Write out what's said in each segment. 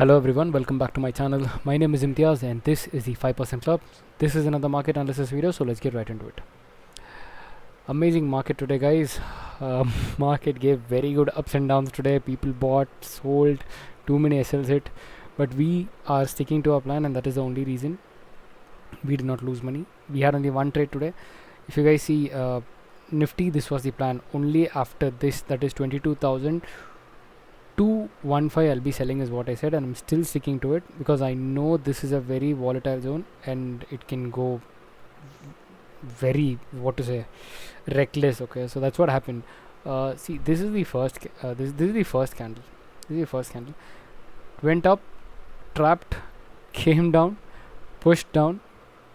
Hello everyone, welcome back to my channel. My name is Imtiaz and this is the 5% Club. This is another market analysis video, so let's get right into it. Amazing market today, guys. Market gave very good ups and downs today. People bought, sold, too many SLs hit, but we are sticking to our plan and that is the only reason we did not lose money. We had only one trade today. If you guys see Nifty, this was the plan. Only after this, that is 22,215, I'll be selling is what I said, and I'm still sticking to it because I know this is a very volatile zone and it can go very, reckless. Okay, so that's what happened. See, this is the first this is the first candle. This is the first candle. Went up, trapped, came down, pushed down,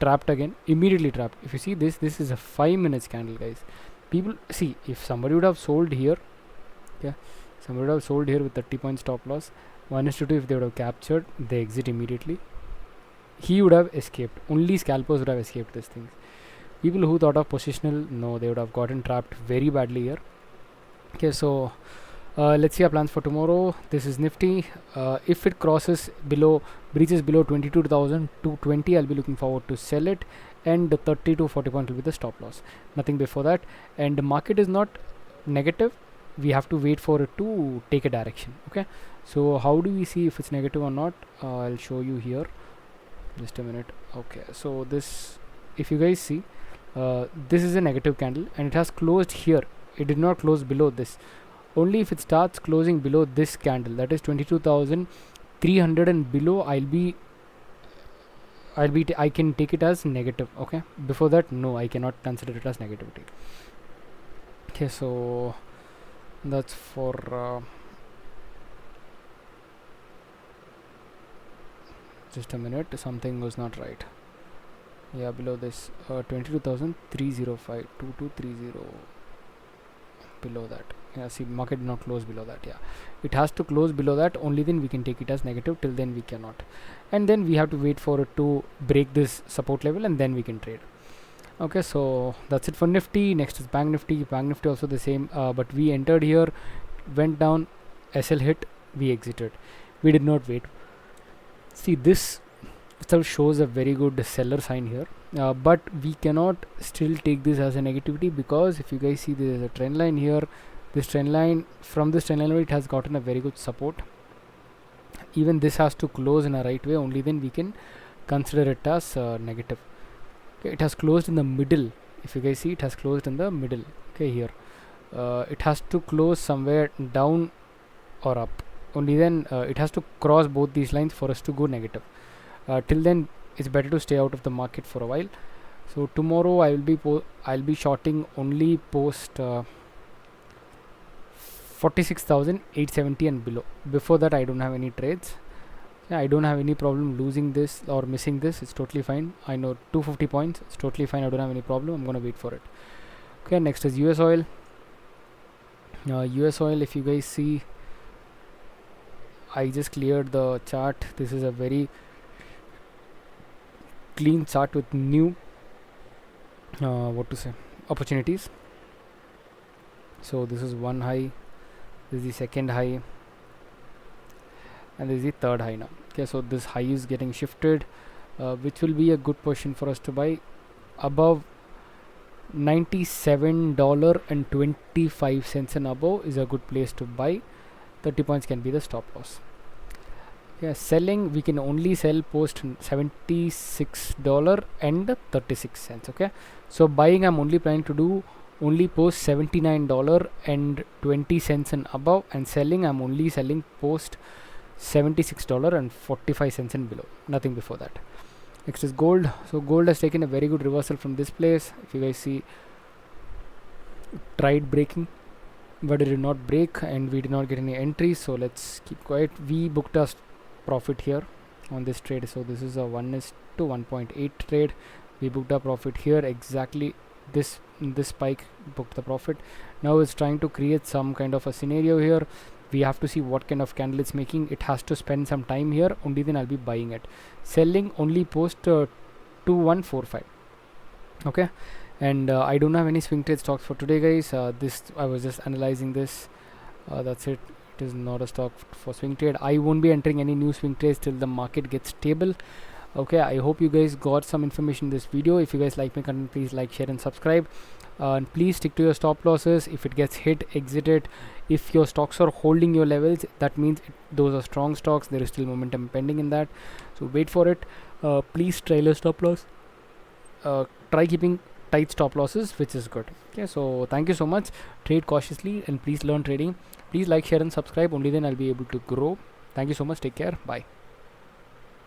trapped again, immediately trapped. If you see this is a 5 minutes candle, guys. People see, if somebody would have sold here, okay, somebody would have sold here with 30 point stop loss, 1:2. If they would have captured, they exit immediately, he would have escaped. Only scalpers would have escaped these things. People who thought of positional, no, they would have gotten trapped very badly here. Okay, so let's see our plans for tomorrow. This is Nifty. If it breaches below 22,220, I'll be looking forward to sell it, and the 30 to 40 point will be the stop loss. Nothing before that. And the market is not negative. We have to wait for it to take a direction. Okay, so how do we see if it's negative or not? I'll show you here. Just a minute. Okay, so this, if you guys see, this is a negative candle and it has closed here. It did not close below this. Only if it starts closing below this candle, that is 22,300 and below, I can take it as negative. Okay, before that, no, I cannot consider it as negativity. Okay, so that's for just a minute, something was not right. Yeah, below this 22,305, 2230, below that. Yeah, see, market did not close below that. Yeah, it has to close below that, only then we can take it as negative. Till then we cannot, and then we have to wait for it to break this support level and then we can trade. Okay, so that's it for Nifty. Next is Bank Nifty. Bank Nifty also the same, but we entered here, went down, SL hit, we exited. We did not wait. See, this itself shows a very good seller sign here, but we cannot still take this as a negativity, because if you guys see, there is a trend line here. This trend line, from this trend line, it has gotten a very good support. Even this has to close in a right way, only then we can consider it as negative. Okay, it has closed in the middle. If you guys see, it has closed in the middle. Okay, here it has to close somewhere down or up, only then it has to cross both these lines for us to go negative. Till then it's better to stay out of the market for a while. So tomorrow I'll be shorting only post 46,870 and below. Before that I don't have any trades. Yeah, I don't have any problem losing this or missing this. It's totally fine. I know 250 points, it's totally fine. I don't have any problem. I'm gonna wait for it. Okay, next is US oil. US oil, if you guys see, I just cleared the chart. This is a very clean chart with new opportunities. So this is one high, this is the second high, and this is the third high now. Okay, so this high is getting shifted, which will be a good position for us to buy. Above $97.25 and above is a good place to buy. 30 points can be the stop loss. Yeah, selling, we can only sell post $76 and 36 cents. Okay, so buying, I'm only planning to do only post $79 and 20 cents and above, and selling, I'm only selling post $76 and 45 cents and below, nothing before that. Next is gold. So gold has taken a very good reversal from this place. If you guys see, tried breaking, but it did not break and we did not get any entries, so let's keep quiet. We booked us profit here on this trade. So this is a 1:1.8 trade. We booked a profit here, exactly this spike, booked the profit. Now it's trying to create some kind of a scenario here. We have to see what kind of candle it's making. It has to spend some time here, only then I'll be buying it. Selling only post 2145. Okay, and I don't have any swing trade stocks for today, guys. This, I was just analyzing this. That's it. It is not a stock for swing trade. I won't be entering any new swing trades till the market gets stable. Okay, I hope you guys got some information in this video. If you guys like my content, please like, share and subscribe, and please stick to your stop losses. If it gets hit, exit it. If your stocks are holding your levels, that means those are strong stocks. There is still momentum pending in that, so wait for it. Please trail your stop loss. Try keeping tight stop losses, which is good. Okay, so thank you so much. Trade cautiously and please learn trading. Please like, share and subscribe. Only then I'll be able to grow. Thank you so much. Take care. Bye.